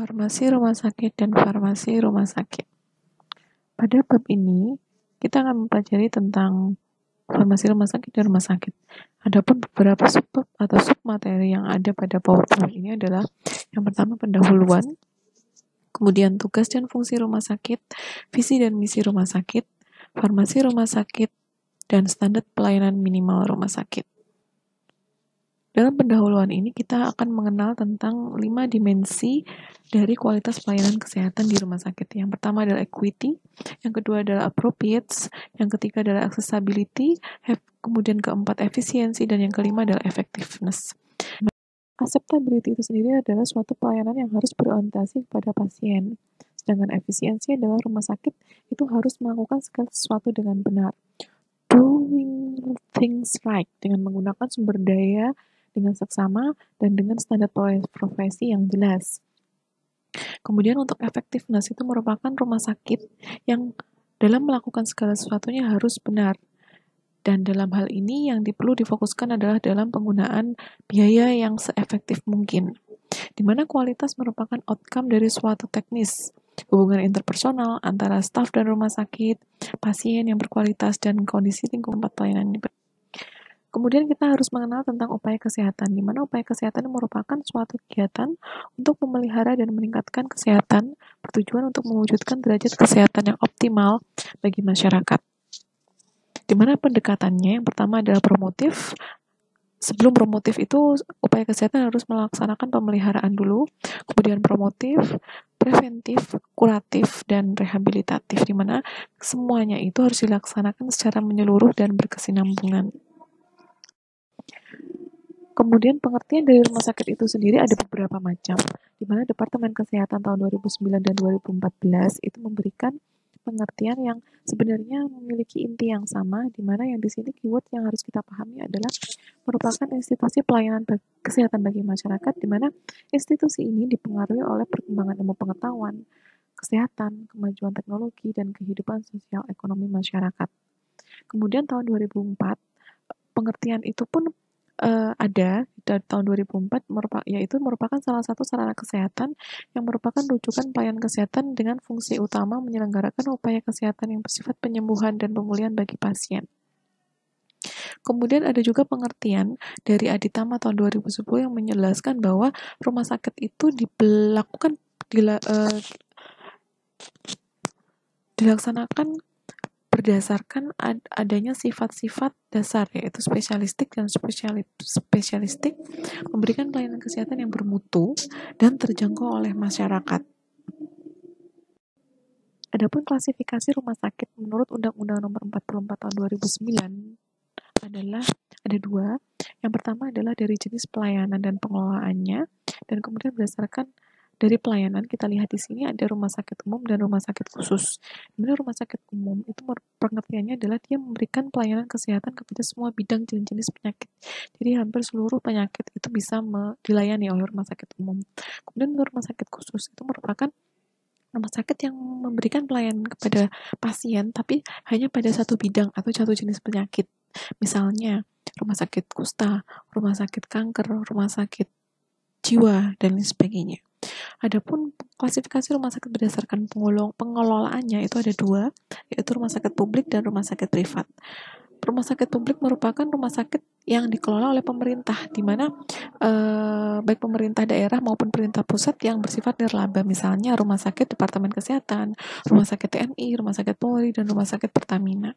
Farmasi rumah sakit dan farmasi rumah sakit. Pada bab ini, kita akan mempelajari tentang farmasi rumah sakit dan rumah sakit. Adapun beberapa subbab atau submateri yang ada pada PowerPoint ini adalah yang pertama pendahuluan, kemudian tugas dan fungsi rumah sakit, visi dan misi rumah sakit, farmasi rumah sakit, dan standar pelayanan minimal rumah sakit. Dalam pendahuluan ini kita akan mengenal tentang 5 dimensi dari kualitas pelayanan kesehatan di rumah sakit. Yang pertama adalah equity, yang kedua adalah appropriates, yang ketiga adalah accessibility, kemudian keempat efisiensi, dan yang kelima adalah effectiveness. Acceptability itu sendiri adalah suatu pelayanan yang harus berorientasi kepada pasien. Sedangkan efisiensi adalah rumah sakit itu harus melakukan segala sesuatu dengan benar. Doing things right dengan menggunakan sumber daya dengan seksama dan dengan standar profesi yang jelas. Kemudian untuk effectiveness itu merupakan rumah sakit yang dalam melakukan segala sesuatunya harus benar. Dan dalam hal ini yang perlu difokuskan adalah dalam penggunaan biaya yang seefektif mungkin. Di mana kualitas merupakan outcome dari suatu teknis, hubungan interpersonal antara staf dan rumah sakit, pasien yang berkualitas, dan kondisi lingkungan pelayanan. Kemudian kita harus mengenal tentang upaya kesehatan, di mana upaya kesehatan merupakan suatu kegiatan untuk memelihara dan meningkatkan kesehatan, bertujuan untuk mewujudkan derajat kesehatan yang optimal bagi masyarakat. Di mana pendekatannya, yang pertama adalah promotif. Sebelum promotif itu, upaya kesehatan harus melaksanakan pemeliharaan dulu, kemudian promotif, preventif, kuratif, dan rehabilitatif, di mana semuanya itu harus dilaksanakan secara menyeluruh dan berkesinambungan. Kemudian pengertian dari rumah sakit itu sendiri ada beberapa macam, di mana Departemen Kesehatan tahun 2009 dan 2014 itu memberikan pengertian yang sebenarnya memiliki inti yang sama, di mana yang di sini keyword yang harus kita pahami adalah merupakan institusi pelayanan kesehatan bagi masyarakat, di mana institusi ini dipengaruhi oleh perkembangan ilmu pengetahuan, kesehatan, kemajuan teknologi, dan kehidupan sosial ekonomi masyarakat. Kemudian tahun 2004, pengertian itu pun ada dari tahun 2004, yaitu merupakan salah satu sarana kesehatan yang merupakan rujukan pelayanan kesehatan dengan fungsi utama menyelenggarakan upaya kesehatan yang bersifat penyembuhan dan pemulihan bagi pasien. Kemudian ada juga pengertian dari Aditama tahun 2010 yang menjelaskan bahwa rumah sakit itu dilaksanakan berdasarkan adanya sifat-sifat dasar, yaitu spesialistik dan spesialistik, memberikan pelayanan kesehatan yang bermutu dan terjangkau oleh masyarakat. Adapun klasifikasi rumah sakit menurut Undang-Undang Nomor 44 Tahun 2009 adalah ada dua. Yang pertama adalah dari jenis pelayanan dan pengelolaannya, dan kemudian berdasarkan dari pelayanan kita lihat di sini ada rumah sakit umum dan rumah sakit khusus. Dimana rumah sakit umum itu pengertiannya adalah dia memberikan pelayanan kesehatan kepada semua bidang jenis penyakit. Jadi hampir seluruh penyakit itu bisa dilayani oleh rumah sakit umum. Kemudian rumah sakit khusus itu merupakan rumah sakit yang memberikan pelayanan kepada pasien tapi hanya pada satu bidang atau satu jenis penyakit. Misalnya rumah sakit kusta, rumah sakit kanker, rumah sakit jiwa, dan lain sebagainya. Adapun klasifikasi rumah sakit berdasarkan pengelolaannya itu ada dua, yaitu rumah sakit publik dan rumah sakit privat. Rumah sakit publik merupakan rumah sakit yang dikelola oleh pemerintah, di mana baik pemerintah daerah maupun pemerintah pusat yang bersifat nirlaba, misalnya rumah sakit Departemen Kesehatan, rumah sakit TNI, rumah sakit Polri, dan rumah sakit Pertamina.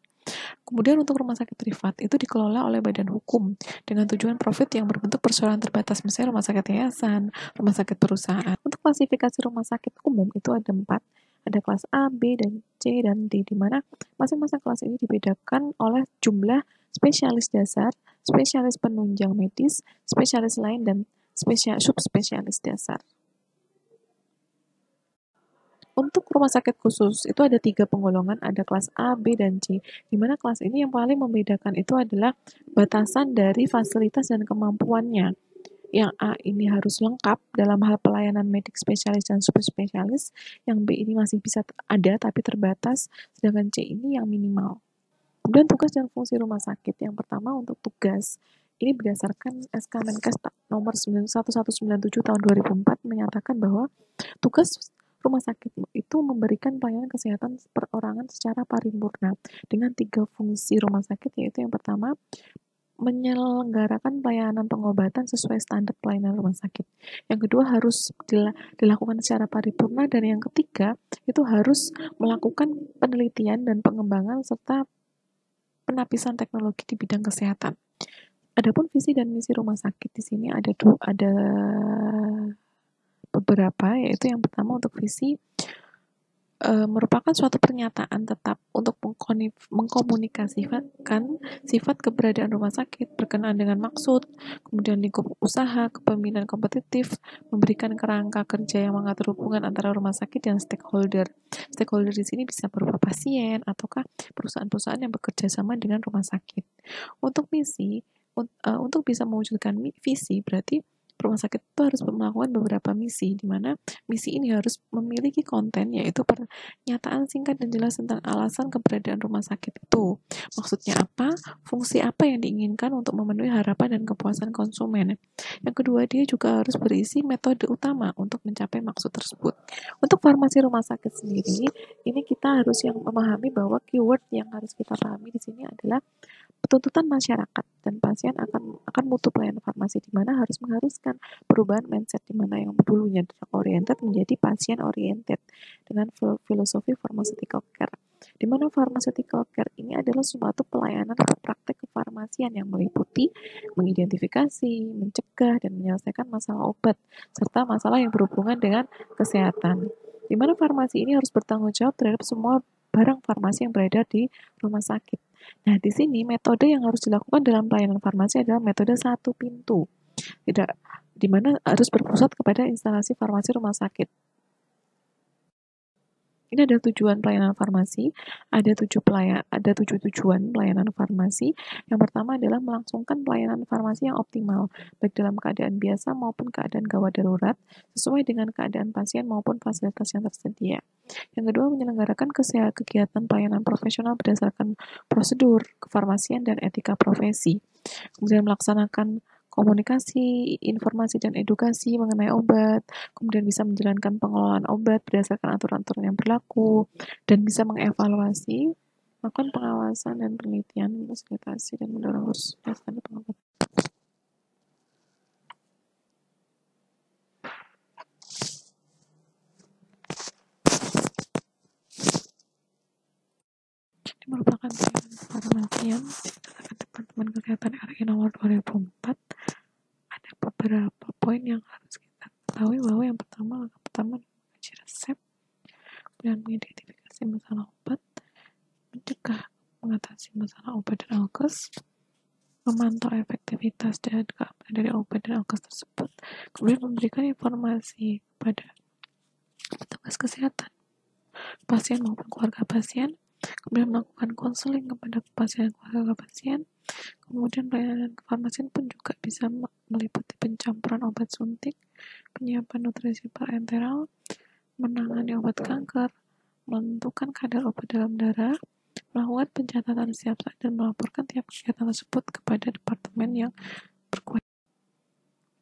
Kemudian untuk rumah sakit privat itu dikelola oleh badan hukum dengan tujuan profit yang berbentuk perseroan terbatas, misalnya rumah sakit yayasan, rumah sakit perusahaan. Untuk klasifikasi rumah sakit umum itu ada 4. Ada kelas A, B, dan C, dan D, di mana masing-masing kelas ini dibedakan oleh jumlah spesialis dasar, spesialis penunjang medis, spesialis lain, dan subspesialis dasar. Untuk rumah sakit khusus itu ada 3 penggolongan, ada kelas A, B, dan C. Di mana kelas ini yang paling membedakan itu adalah batasan dari fasilitas dan kemampuannya. Yang A ini harus lengkap dalam hal pelayanan medik spesialis dan subspesialis, yang B ini masih bisa ada tapi terbatas, sedangkan C ini yang minimal. Kemudian tugas dan fungsi rumah sakit. Yang pertama untuk tugas, Ini berdasarkan SK Menkes nomor 1197 tahun 2004 menyatakan bahwa tugas rumah sakit itu memberikan pelayanan kesehatan perorangan secara paripurna dengan 3 fungsi rumah sakit, yaitu yang pertama menyelenggarakan pelayanan pengobatan sesuai standar pelayanan rumah sakit. Yang kedua harus dilakukan secara paripurna, dan yang ketiga itu harus melakukan penelitian dan pengembangan serta penapisan teknologi di bidang kesehatan. Adapun visi dan misi rumah sakit di sini ada beberapa, yaitu yang pertama untuk visi merupakan suatu pernyataan tetap untuk mengkomunikasikan sifat keberadaan rumah sakit berkenaan dengan maksud, kemudian lingkup usaha, kepemimpinan kompetitif, memberikan kerangka kerja yang mengatur hubungan antara rumah sakit dan stakeholder. Stakeholder di sini bisa berupa pasien ataukah perusahaan-perusahaan yang bekerja sama dengan rumah sakit. Untuk misi, untuk bisa mewujudkan visi berarti rumah sakit itu harus melakukan beberapa misi, di mana misi ini harus memiliki konten, yaitu pernyataan singkat dan jelas tentang alasan keberadaan rumah sakit itu. Maksudnya apa, fungsi apa yang diinginkan untuk memenuhi harapan dan kepuasan konsumen. Yang kedua, dia juga harus berisi metode utama untuk mencapai maksud tersebut. Untuk farmasi rumah sakit sendiri, ini kita harus yang memahami bahwa keyword yang harus kita pahami di sini adalah tuntutan masyarakat dan pasien akan mutu pelayanan farmasi, di mana harus mengharuskan perubahan mindset, di mana yang dulunya drug oriented menjadi pasien oriented dengan filosofi pharmaceutical care, di mana pharmaceutical care ini adalah suatu pelayanan atau praktek kefarmasian yang meliputi mengidentifikasi, mencegah, dan menyelesaikan masalah obat serta masalah yang berhubungan dengan kesehatan, di mana farmasi ini harus bertanggung jawab terhadap semua barang farmasi yang beredar di rumah sakit. Nah, di sini metode yang harus dilakukan dalam pelayanan farmasi adalah metode satu pintu. Tidak, di mana harus berpusat kepada instalasi farmasi rumah sakit. Ini ada tujuan pelayanan farmasi, ada tujuh tujuan pelayanan farmasi. Yang pertama adalah melangsungkan pelayanan farmasi yang optimal, baik dalam keadaan biasa maupun keadaan gawat darurat, sesuai dengan keadaan pasien maupun fasilitas yang tersedia. Yang kedua, menyelenggarakan kegiatan pelayanan profesional berdasarkan prosedur kefarmasian dan etika profesi. Kemudian melaksanakan komunikasi, informasi, dan edukasi mengenai obat, kemudian bisa menjalankan pengelolaan obat berdasarkan aturan-aturan yang berlaku, dan bisa mengevaluasi, melakukan pengawasan dan penelitian, fasilitasi, dan mendorong kursus standar pengobatan. Ini merupakan pelayanan farmasian berdasarkan Departemen Kesehatan RI nomor 2004. Ada beberapa poin yang harus kita ketahui, bahwa yang pertama mengkaji resep, kemudian mengidentifikasi masalah obat, mencegah mengatasi masalah obat dan alkes, memantau efektivitas dan keamanan dari obat dan alkes tersebut, kemudian memberikan informasi kepada petugas kesehatan, pasien maupun keluarga pasien, kemudian melakukan konseling kepada pasien dan keluarga pasien. Kemudian pelayanan kefarmasian pun juga bisa meliputi pencampuran obat suntik, penyiapan nutrisi parenteral, menangani obat kanker, menentukan kadar obat dalam darah, melakukan pencatatan setiap saat, dan melaporkan tiap kegiatan tersebut kepada departemen yang berkewenangan.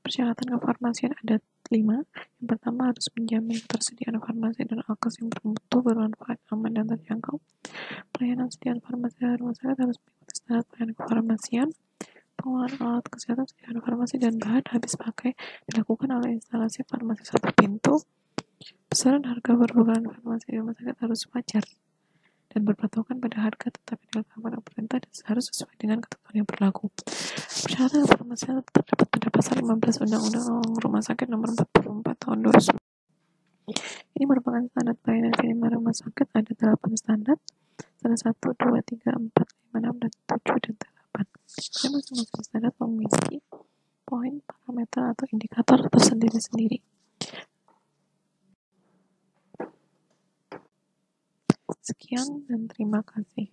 Persyaratan kefarmasian ada 5. Yang pertama, harus menjamin ketersediaan farmasi dan alkes yang bermutu, bermanfaat, aman, dan terjangkau. Pelayanan sediaan farmasi dan rumah sakit harus mengikuti standar pelayanan kefarmasian. Pengelolaan alat kesehatan, sediaan farmasi, dan bahan habis pakai dilakukan oleh instalasi farmasi satu pintu. Besaran harga perbulan farmasi di rumah sakit harus wajar dan berpatokan pada harga tetap yang ditetapkan oleh pemerintah dan harus sesuai dengan ketentuan yang berlaku. Persyaratan farmasian terdapat pada pasal 15 Undang-Undang Rumah Sakit nomor 44 tahun 2009. Ini merupakan standar pelayanan minimal rumah sakit. Ada 8 standar. Standar 1, 2, 3, 4, 5, 6, dan 7, dan 8. Jadi masing-masing standar memiliki poin, parameter, atau indikator tersendiri-sendiri. Sekian dan terima kasih.